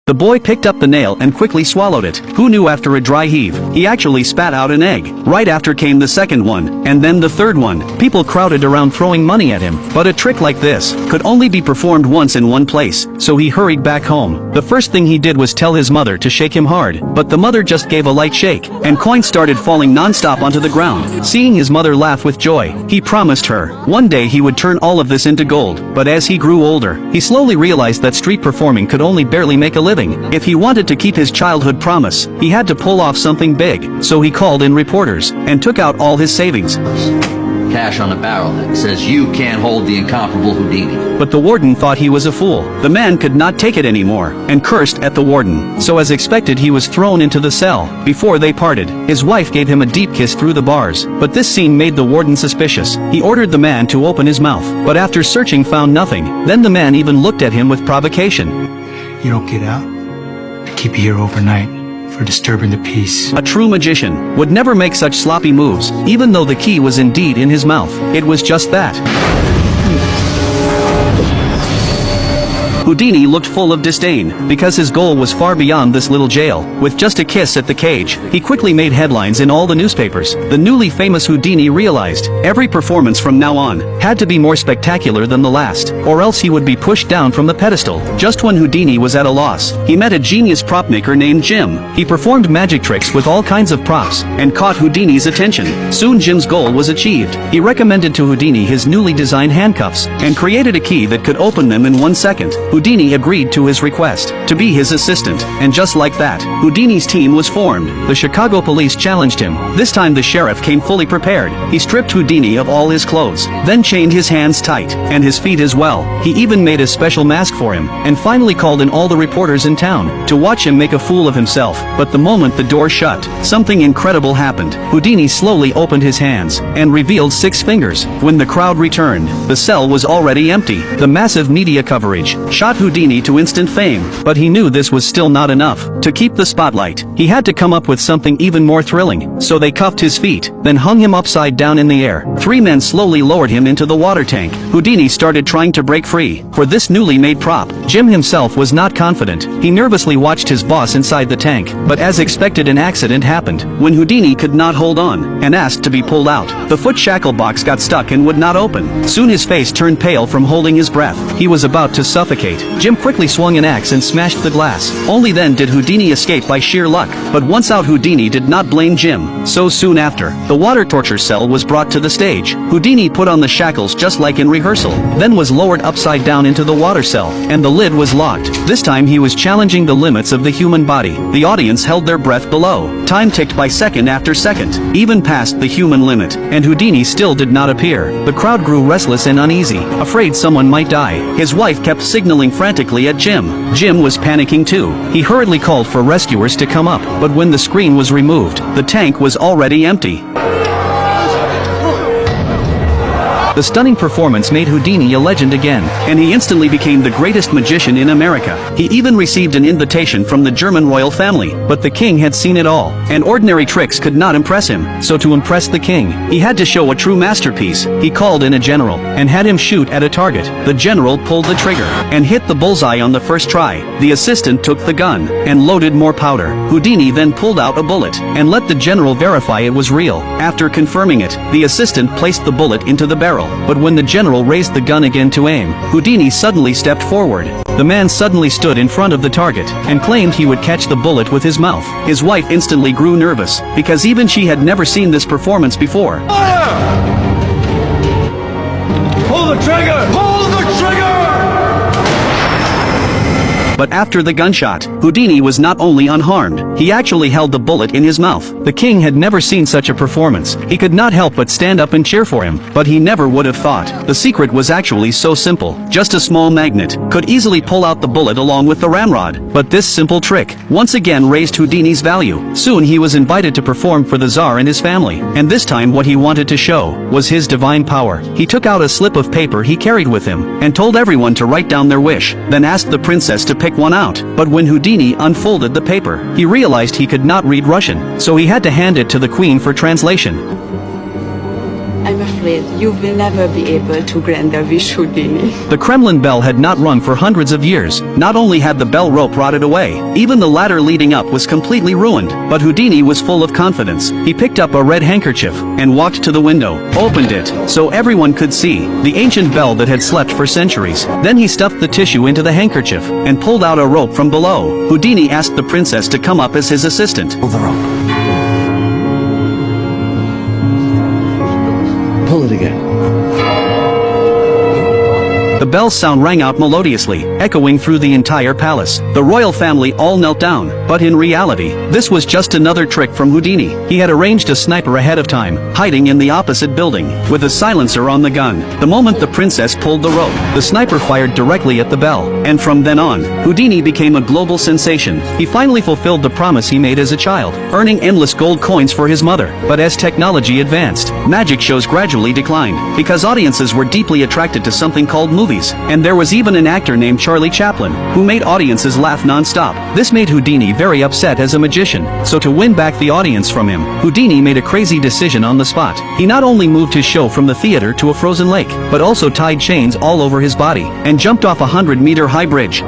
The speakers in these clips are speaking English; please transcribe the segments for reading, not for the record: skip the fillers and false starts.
The boy picked up the nail and quickly swallowed it. Who knew after a dry heave, he actually spat out an egg. Right after came the second one, and then the third one. People crowded around throwing money at him, but a trick like this could only be performed once in one place, so he hurried back home. The first thing he did was tell his mother to shake him hard, but the mother just gave a light shake, and coins started falling non-stop onto the ground. Seeing his mother laugh with joy, he promised her one day he would turn all of this into gold. But as he grew older, he slowly realized that street performing could only barely make a living. If he wanted to keep his childhood promise, he had to pull off something big, so he called in reporters, and took out all his savings. Cash on the barrel that says you can't hold the incomparable Houdini. But the warden thought he was a fool. The man could not take it anymore, and cursed at the warden. So as expected he was thrown into the cell. Before they parted, his wife gave him a deep kiss through the bars. But this scene made the warden suspicious. He ordered the man to open his mouth, but after searching found nothing. Then the man even looked at him with provocation. You don't get out, I keep you here overnight for disturbing the peace. A true magician would never make such sloppy moves, even though the key was indeed in his mouth. It was just that. Houdini looked full of disdain, because his goal was far beyond this little jail. With just a kiss at the cage, he quickly made headlines in all the newspapers. The newly famous Houdini realized every performance from now on had to be more spectacular than the last, or else he would be pushed down from the pedestal. Just when Houdini was at a loss, he met a genius prop maker named Jim. He performed magic tricks with all kinds of props, and caught Houdini's attention. Soon Jim's goal was achieved. He recommended to Houdini his newly designed handcuffs, and created a key that could open them in 1 second. Houdini agreed to his request to be his assistant, and just like that, Houdini's team was formed. The Chicago police challenged him. This time the sheriff came fully prepared. He stripped Houdini of all his clothes, then chained his hands tight, and his feet as well. He even made a special mask for him, and finally called in all the reporters in town to watch him make a fool of himself. But the moment the door shut, something incredible happened. Houdini slowly opened his hands, and revealed 6 fingers. When the crowd returned, the cell was already empty. The massive media coverage shot Houdini to instant fame, but he knew this was still not enough. To keep the spotlight, he had to come up with something even more thrilling. So they cuffed his feet, then hung him upside down in the air. 3 men slowly lowered him into the water tank. Houdini started trying to break free. For this newly made prop, Jim himself was not confident. He nervously watched his boss inside the tank, but as expected an accident happened, when Houdini could not hold on, and asked to be pulled out. The foot shackle box got stuck and would not open. Soon his face turned pale from holding his breath. He was about to suffocate. Jim quickly swung an axe and smashed the glass. Only then did Houdini escape by sheer luck. But once out, Houdini did not blame Jim. So soon after, the water torture cell was brought to the stage. Houdini put on the shackles just like in rehearsal, then was lowered upside down into the water cell, and the lid was locked. This time he was challenging the limits of the human body. The audience held their breath below. Time ticked by second after second, even past the human limit, and Houdini still did not appear. The crowd grew restless and uneasy, afraid someone might die. His wife kept signaling frantically at Jim. Jim was panicking too. He hurriedly called for rescuers to come up, but when the screen was removed, the tank was already empty. The stunning performance made Houdini a legend again, and he instantly became the greatest magician in America. He even received an invitation from the German royal family, but the king had seen it all, and ordinary tricks could not impress him. So to impress the king, he had to show a true masterpiece. He called in a general, and had him shoot at a target. The general pulled the trigger, and hit the bullseye on the first try. The assistant took the gun, and loaded more powder. Houdini then pulled out a bullet, and let the general verify it was real. After confirming it, the assistant placed the bullet into the barrel. But when the general raised the gun again to aim, Houdini suddenly stepped forward. The man suddenly stood in front of the target, and claimed he would catch the bullet with his mouth. His wife instantly grew nervous, because even she had never seen this performance before. Fire! Pull the trigger! Pull the trigger! But after the gunshot, Houdini was not only unharmed, he actually held the bullet in his mouth. The king had never seen such a performance. He could not help but stand up and cheer for him, but he never would have thought the secret was actually so simple. Just a small magnet could easily pull out the bullet along with the ramrod. But this simple trick once again raised Houdini's value. Soon he was invited to perform for the Tsar and his family, and this time what he wanted to show was his divine power. He took out a slip of paper he carried with him, and told everyone to write down their wish, then asked the princess to pick one out. But when Houdini unfolded the paper, he realized he could not read Russian, so he had to hand it to the queen for translation. I'm afraid you will never be able to grant a wish, Houdini. The Kremlin bell had not rung for hundreds of years. Not only had the bell rope rotted away, even the ladder leading up was completely ruined. But Houdini was full of confidence. He picked up a red handkerchief and walked to the window, opened it, so everyone could see the ancient bell that had slept for centuries. Then he stuffed the tissue into the handkerchief and pulled out a rope from below. Houdini asked the princess to come up as his assistant. Pull the rope. Pull it again. The bell's sound rang out melodiously, echoing through the entire palace. The royal family all knelt down, but in reality, this was just another trick from Houdini. He had arranged a sniper ahead of time, hiding in the opposite building, with a silencer on the gun. The moment the princess pulled the rope, the sniper fired directly at the bell. And from then on, Houdini became a global sensation. He finally fulfilled the promise he made as a child, earning endless gold coins for his mother. But as technology advanced, magic shows gradually declined, because audiences were deeply attracted to something called movies. And there was even an actor named Charlie Chaplin, who made audiences laugh non-stop. This made Houdini very upset as a magician, so to win back the audience from him, Houdini made a crazy decision on the spot. He not only moved his show from the theater to a frozen lake, but also tied chains all over his body, and jumped off a 100-meter high bridge.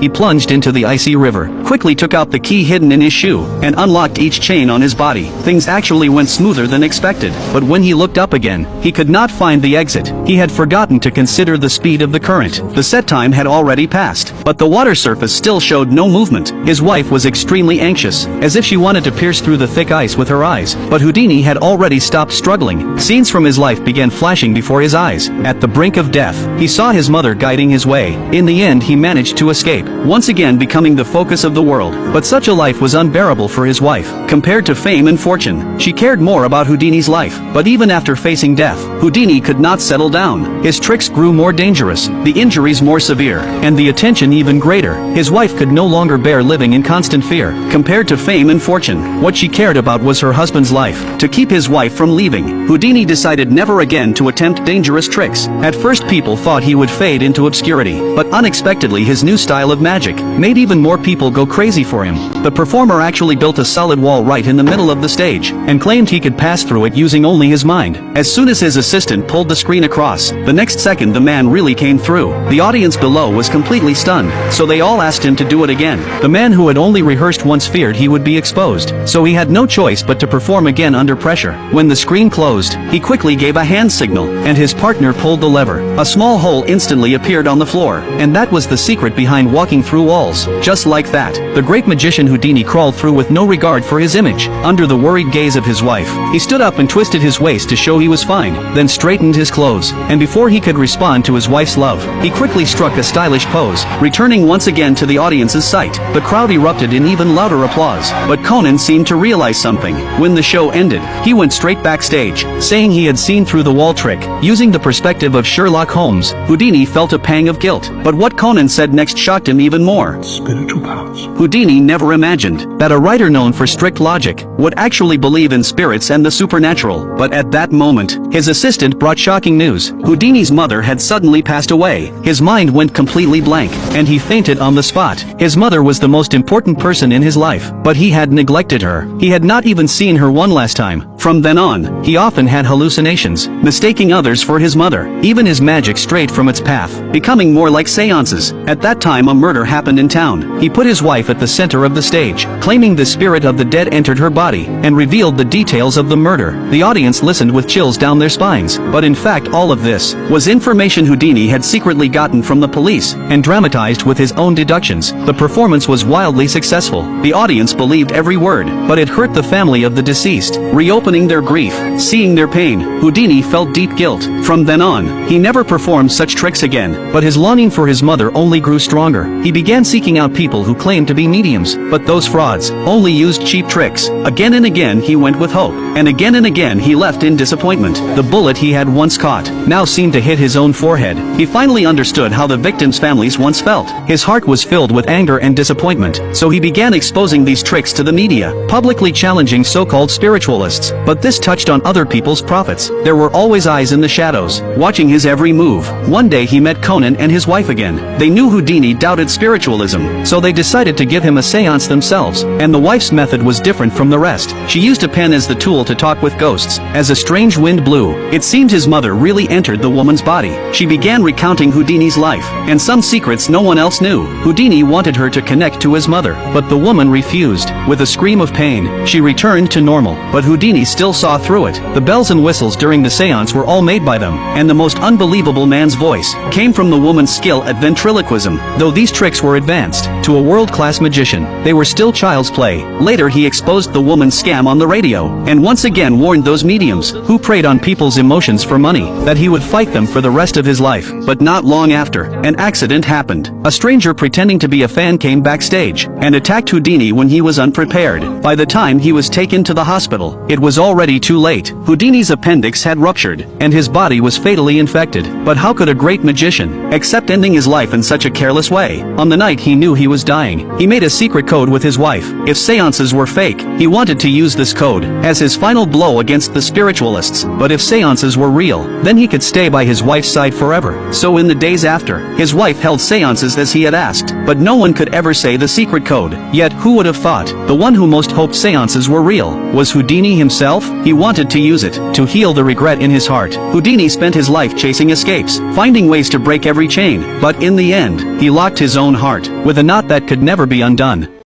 He plunged into the icy river, quickly took out the key hidden in his shoe, and unlocked each chain on his body. Things actually went smoother than expected, but when he looked up again, he could not find the exit. He had forgotten to consider the speed of the current. The set time had already passed, but the water surface still showed no movement. His wife was extremely anxious, as if she wanted to pierce through the thick ice with her eyes, but Houdini had already stopped struggling. Scenes from his life began flashing before his eyes. At the brink of death, he saw his mother guiding his way. In the end, he managed to escape, once again becoming the focus of the world. But such a life was unbearable for his wife. Compared to fame and fortune, she cared more about Houdini's life. But even after facing death, Houdini could not settle down. His tricks grew more dangerous, the injuries more severe, and the attention even greater. His wife could no longer bear living in constant fear. Compared to fame and fortune, what she cared about was her husband's life. To keep his wife from leaving, Houdini decided never again to attempt dangerous tricks. At first, people thought he would fade into obscurity, but unexpectedly his new style of magic made even more people go crazy for him. The performer actually built a solid wall right in the middle of the stage, and claimed he could pass through it using only his mind. As soon as his assistant pulled the screen across, the next second the man really came through. The audience below was completely stunned, so they all asked him to do it again. The man who had only rehearsed once feared he would be exposed, so he had no choice but to perform again under pressure. When the screen closed, he quickly gave a hand signal, and his partner pulled the lever. A small hole instantly appeared on the floor, and that was the secret behind walking through walls. Just like that, the great magician Houdini crawled through with no regard for his image. Under the worried gaze of his wife, he stood up and twisted his waist to show he was fine, then straightened his clothes, and before he could respond to his wife's love, he quickly struck a stylish pose, returning once again to the audience's sight. The crowd erupted in even louder applause, but Conan seemed to realize something. When the show ended, he went straight backstage, saying he had seen through the wall trick. Using the perspective of Sherlock Holmes, Houdini felt a pang of guilt, but what Conan said next shocked him even more. Spiritual powers. Houdini never imagined that a writer known for strict logic would actually believe in spirits and the supernatural. But at that moment, his assistant brought shocking news. Houdini's mother had suddenly passed away. His mind went completely blank, and he fainted on the spot. His mother was the most important person in his life, but he had neglected her. He had not even seen her one last time. From then on, he often had hallucinations, mistaking others for his mother. Even his magic strayed from its path, becoming more like seances. At that time, a murder happened in town. He put his wife at the center of the stage, claiming the spirit of the dead entered her body, and revealed the details of the murder. The audience listened with chills down their spines, but in fact all of this was information Houdini had secretly gotten from the police, and dramatized with his own deductions. The performance was wildly successful. The audience believed every word, but it hurt the family of the deceased. Reopening their grief, seeing their pain, Houdini felt deep guilt. From then on, he never performed such tricks again, but his longing for his mother only grew stronger. He began seeking out people who claimed to be mediums, but those frauds only used cheap tricks. Again and again he went with hope, and again he left in disappointment. The bullet he had once caught now seemed to hit his own forehead. He finally understood how the victims' families once felt. His heart was filled with anger and disappointment, so he began exposing these tricks to the media, publicly challenging so-called spiritualists. But this touched on other people's profits. There were always eyes in the shadows, watching his every move. One day he met Conan and his wife again. They knew Houdini doubted spiritualism, so they decided to give him a seance themselves, and the wife's method was different from the rest. She used a pen as the tool to talk with ghosts. As a strange wind blew, it seemed his mother really entered the woman's body. She began recounting Houdini's life, and some secrets no one else knew. Houdini wanted her to connect to his mother, but the woman refused. With a scream of pain, she returned to normal, but Houdini still saw through it. The bells and whistles during the seance were all made by them, and the most unbelievable man's voice came from the woman's skill at ventriloquism. Though these tricks were advanced to a world-class magician, they were still child's play. Later he exposed the woman's scam on the radio, and once again warned those mediums, who preyed on people's emotions for money, that he would fight them for the rest of his life. But not long after, an accident happened. A stranger pretending to be a fan came backstage, and attacked Houdini when he was unprepared. By the time he was taken to the hospital, it was already too late. Houdini's appendix had ruptured, and his body was fatally infected. But how could a great magician accept ending his life in such a careless way? On the night he knew he was dying, he made a secret code with his wife. If seances were fake, he wanted to use this code as his final blow against the spiritualists. But if seances were real, then he could stay by his wife's side forever. So in the days after, his wife held seances as he had asked, but no one could ever say the secret code. Yet who would have thought, the one who most hoped seances were real was Houdini himself? He wanted to use it to heal the regret in his heart. Houdini spent his life chasing escapes, finding ways to break every chain, but in the end, he locked his own heart with a knot that could never be undone.